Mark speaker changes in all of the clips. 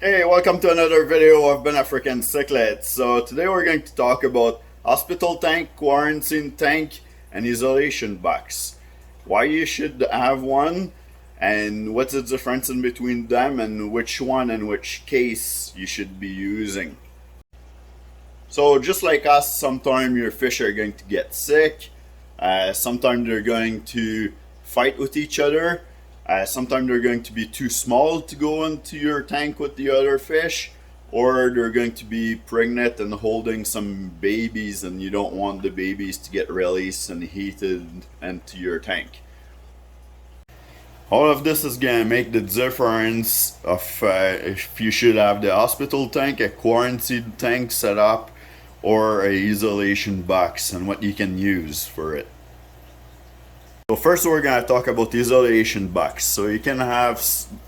Speaker 1: Hey, welcome to another video of Ben African Cichlid. So today we're going to talk about hospital tank, quarantine tank, and isolation box. Why you should have one, and what's the difference in between them, and which one and which case you should be using. So just like us, sometimes your fish are going to get sick. Sometimes they're going to fight with each other. Sometimes they're going to be too small to go into your tank with the other fish, or they're going to be pregnant and holding some babies, and you don't want the babies to get released and heated into your tank. All of this is going to make the difference of if you should have the hospital tank, a quarantine tank set up, or a isolation box, and what you can use for it. So first we're going to talk about the isolation box. So you can have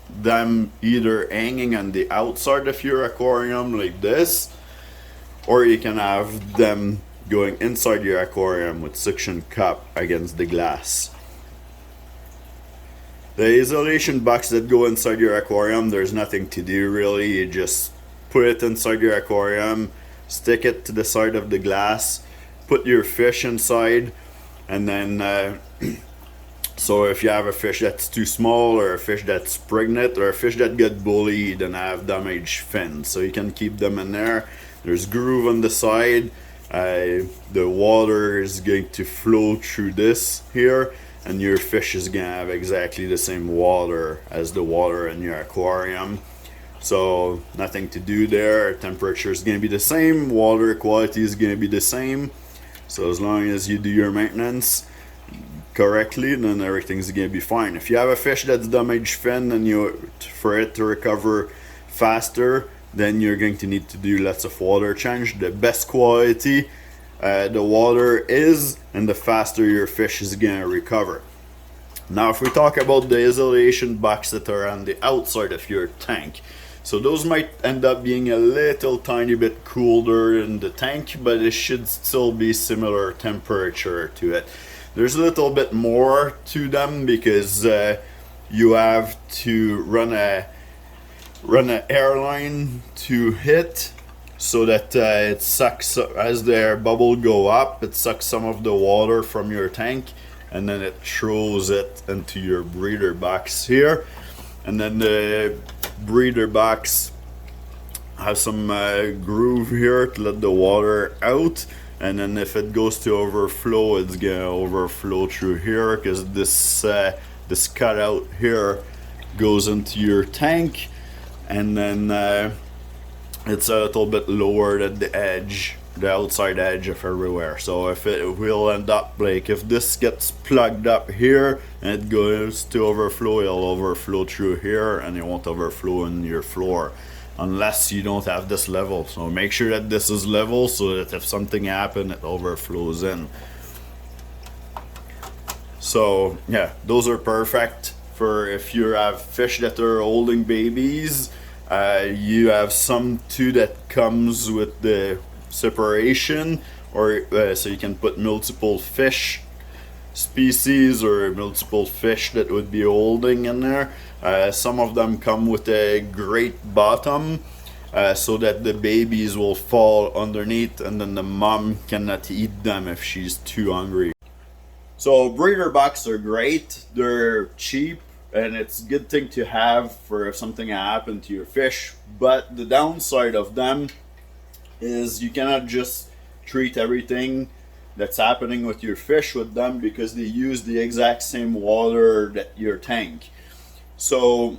Speaker 1: them either hanging on the outside of your aquarium like this, or you can have them going inside your aquarium with suction cup against the glass. The isolation box that go inside your aquarium, there's nothing to do really. You just put it inside your aquarium, stick it to the side of the glass, put your fish inside, and then so if you have a fish that's too small, or a fish that's pregnant, or a fish that got bullied and have damaged fins, so you can keep them in there. There's groove on the side. The water is going to flow through this here, and your fish is gonna have exactly the same water as the water in your aquarium. So nothing to do there. Temperature is gonna be the same, water quality is gonna be the same. So as long as you do your maintenance correctly, then everything's gonna be fine. If you have a fish that's damaged fin and for it to recover faster, then you're going to need to do lots of water change. The best quality the water is, and the faster your fish is gonna recover. Now if we talk about the isolation box that are on the outside of your tank, so those might end up being a little tiny bit cooler in the tank, but it should still be similar temperature to it. There's a little bit more to them because you have to run a airline to hit, so that it sucks, as their bubble go up, it sucks some of the water from your tank, and then it throws it into your breeder box here. And then the breeder box has some groove here to let the water out, and then if it goes to overflow, it's gonna overflow through here, because this cutout here goes into your tank, and then it's a little bit lower at the edge, the outside edge of everywhere. So if it will end up, like if this gets plugged up here and it goes to overflow, it'll overflow through here, and it won't overflow in your floor unless you don't have this level. So make sure that this is level, so that if something happens, it overflows in. So yeah, those are perfect for if you have fish that are holding babies. You have some too that comes with the separation, or so you can put multiple fish species or multiple fish that would be holding in there. Some of them come with a great bottom, so that the babies will fall underneath, and then the mom cannot eat them if she's too hungry. So breeder boxes are great, they're cheap, and it's a good thing to have for if something happened to your fish. But the downside of them is you cannot just treat everything that's happening with your fish with them, because they use the exact same water that your tank. So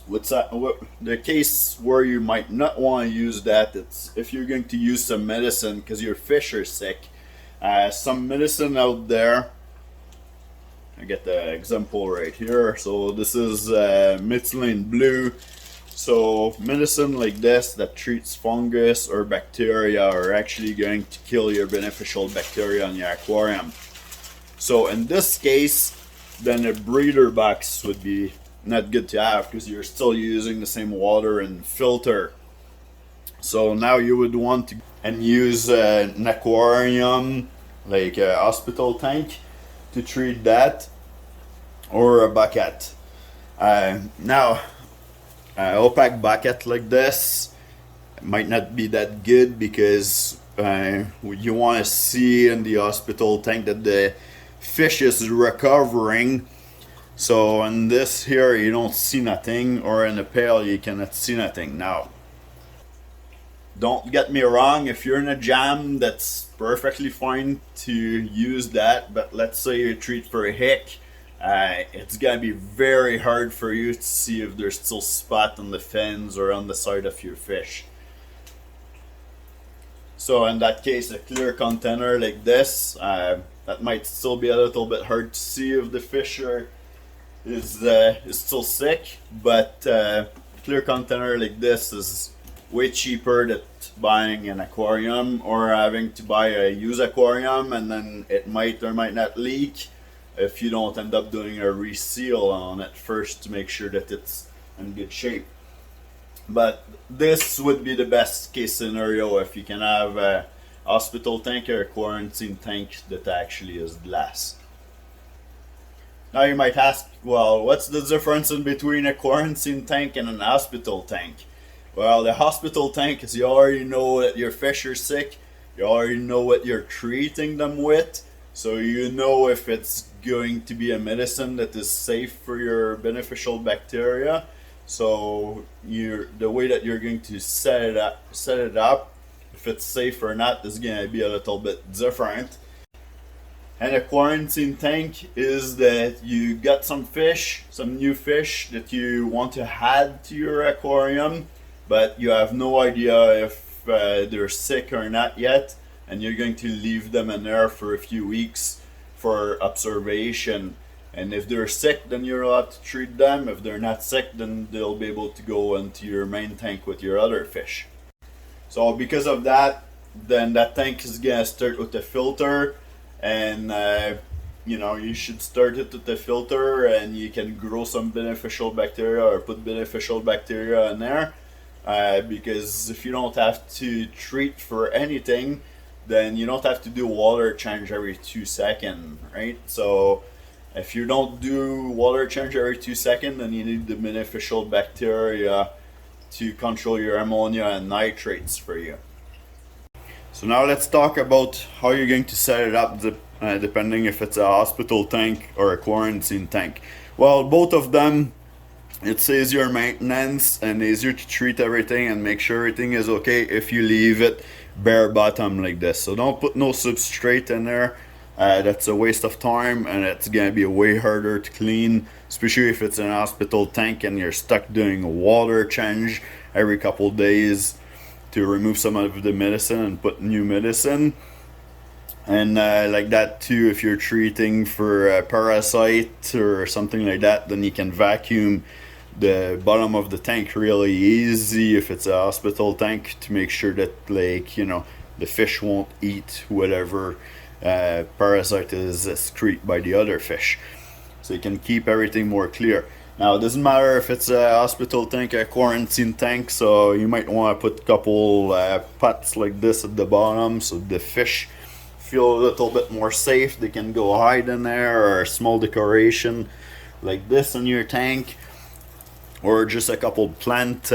Speaker 1: the case where you might not want to use that, it's if you're going to use some medicine because your fish are sick. Some medicine out there, I get the example right here. So this is methylene blue. So medicine like this that treats fungus or bacteria are actually going to kill your beneficial bacteria in your aquarium. So in this case, then a breeder box would be not good to have, because you're still using the same water and filter. So now you would want to use an aquarium, like a hospital tank, to treat that, or a bucket. Now Opaque bucket like this might not be that good because you want to see in the hospital tank that the fish is recovering. So in this here you don't see nothing, or in the pail you cannot see nothing. Now, don't get me wrong, if you're in a jam, that's perfectly fine to use that, but let's say you treat for a hick, it's gonna be very hard for you to see if there's still spot on the fins or on the side of your fish. So in that case, a clear container like this, that might still be a little bit hard to see if the fish is still sick, but clear container like this is way cheaper than buying an aquarium or having to buy a used aquarium, and then it might or might not leak if you don't end up doing a reseal on it first to make sure that it's in good shape. But this would be the best case scenario if you can have a hospital tank or a quarantine tank that actually is glass. Now you might ask, well, what's the difference in between a quarantine tank and an hospital tank? Well, the hospital tank is you already know that your fish are sick, you already know what you're treating them with, so you know if it's going to be a medicine that is safe for your beneficial bacteria. So the way that you're going to set it up, if it's safe or not, is going to be a little bit different. And a quarantine tank is that you got some fish, some new fish that you want to add to your aquarium, but you have no idea if they're sick or not yet, and you're going to leave them in there for a few weeks for observation. And if they're sick, then you're allowed to treat them. If they're not sick, then they'll be able to go into your main tank with your other fish. So because of that, then that tank is gonna start with a filter, and you should start it with the filter, and you can grow some beneficial bacteria or put beneficial bacteria in there, because if you don't have to treat for anything, then you don't have to do water change every 2 seconds, right? So if you don't do water change every 2 seconds, then you need the beneficial bacteria to control your ammonia and nitrates for you. So now let's talk about how you're going to set it up, depending if it's a hospital tank or a quarantine tank. Well, both of them, it's easier maintenance and easier to treat everything and make sure everything is okay if you leave it bare bottom like this. So don't put no substrate in there. That's a waste of time, and it's gonna be way harder to clean, especially if it's an hospital tank and you're stuck doing a water change every couple days to remove some of the medicine and put new medicine. And like that too, if you're treating for a parasite or something like that, then you can vacuum the bottom of the tank really easy if it's a hospital tank, to make sure that the fish won't eat whatever parasite is excreted by the other fish, so you can keep everything more clear. Now, it doesn't matter if it's a hospital tank or a quarantine tank, so you might want to put a couple pots like this at the bottom so the fish feel a little bit more safe. They can go hide in there, or a small decoration like this in your tank, or just a couple plant.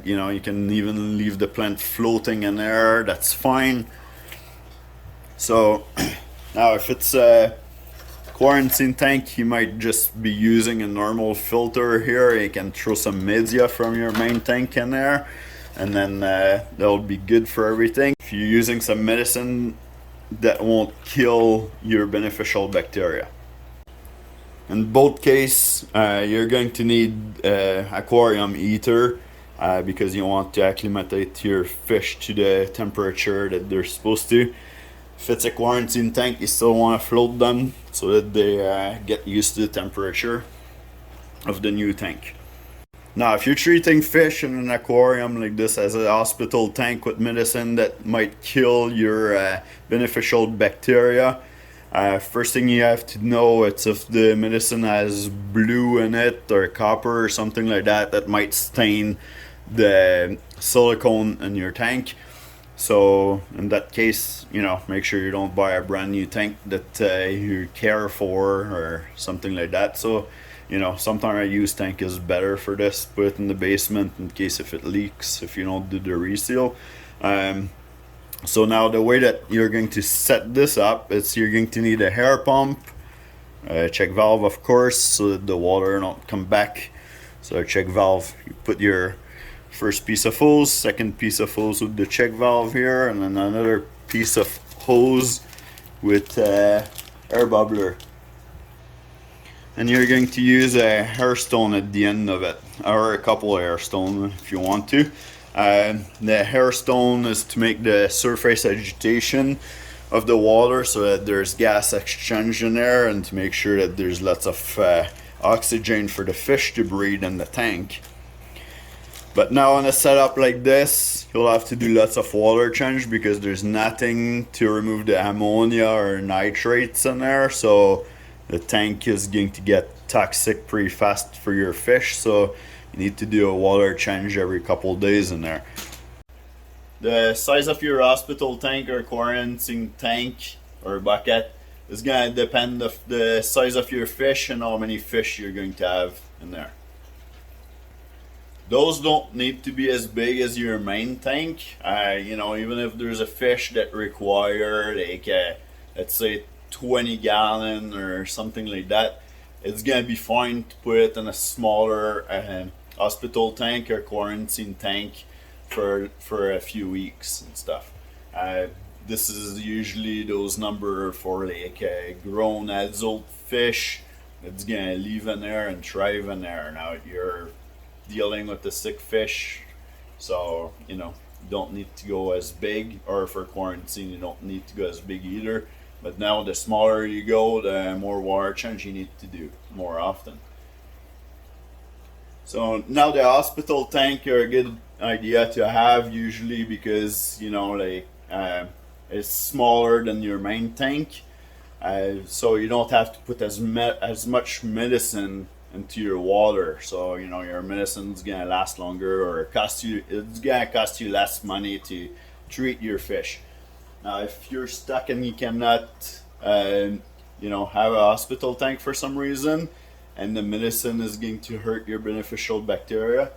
Speaker 1: You can even leave the plant floating in there, that's fine. So now if it's a quarantine tank, you might just be using a normal filter here. You can throw some media from your main tank in there, and then that'll be good for everything. If you're using some medicine, that won't kill your beneficial bacteria. In both cases, you're going to need aquarium heater, because you want to acclimate your fish to the temperature that they're supposed to. If it's a quarantine tank, you still want to float them so that they get used to the temperature of the new tank. Now, if you're treating fish in an aquarium like this as a hospital tank with medicine that might kill your beneficial bacteria, first thing you have to know is if the medicine has blue in it or copper or something like that, that might stain the silicone in your tank. So in that case, make sure you don't buy a brand new tank that you care for or something like that. So you know, sometimes a used tank is better for this. Put it in the basement in case if it leaks, if you don't do the reseal. So now the way that you're going to set this up is you're going to need a air pump, a check valve of course, so that the water don't come back. So a check valve, you put your first piece of hose, second piece of hose with the check valve here, and then another piece of hose with air bubbler. And you're going to use a hair stone at the end of it, or a couple of hair stones if you want to. The hair stone is to make the surface agitation of the water so that there's gas exchange in there, and to make sure that there's lots of oxygen for the fish to breathe in the tank. But now in a setup like this, you'll have to do lots of water change because there's nothing to remove the ammonia or nitrates in there, so the tank is going to get toxic pretty fast for your fish, so you need to do a water change every couple of days in there. The size of your hospital tank or quarantine tank or bucket is going to depend on the size of your fish and how many fish you're going to have in there. Those don't need to be as big as your main tank. You know, even if there's a fish that require like let's say 20 gallon or something like that, it's gonna be fine to put it in a smaller hospital tank or quarantine tank for a few weeks and stuff. This is usually those number for like grown adult fish that's gonna live in there and thrive in there. Now you're dealing with the sick fish, so you know you don't need to go as big, or for quarantine you don't need to go as big either. But now the smaller you go, the more water change you need to do more often. So now the hospital tank are a good idea to have usually because you know like it's smaller than your main tank, so you don't have to put as much medicine into your water. So you know your medicine's gonna last longer, or it's gonna cost you less money to treat your fish. Now if you're stuck and you cannot you know have a hospital tank for some reason, and the medicine is going to hurt your beneficial bacteria,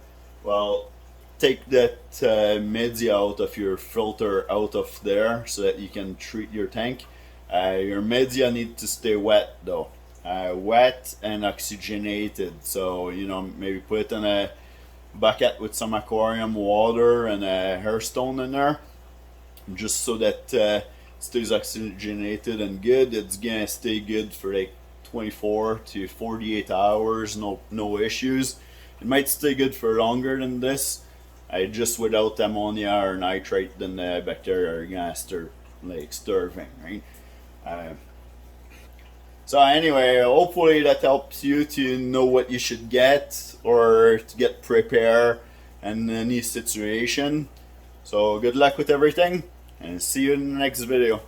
Speaker 1: well, take that media out of your filter out of there so that you can treat your tank. Your media need to stay wet though, wet and oxygenated. So you know maybe put it in a bucket with some aquarium water and a hair stone in there, just so that it stays oxygenated and good. It's gonna stay good for like 24 to 48 hours, no issues. It might stay good for longer than this. Just without ammonia or nitrate, then the bacteria are gonna start like starving, right? So anyway, hopefully that helps you to know what you should get or to get prepared in any situation. So good luck with everything, and see you in the next video.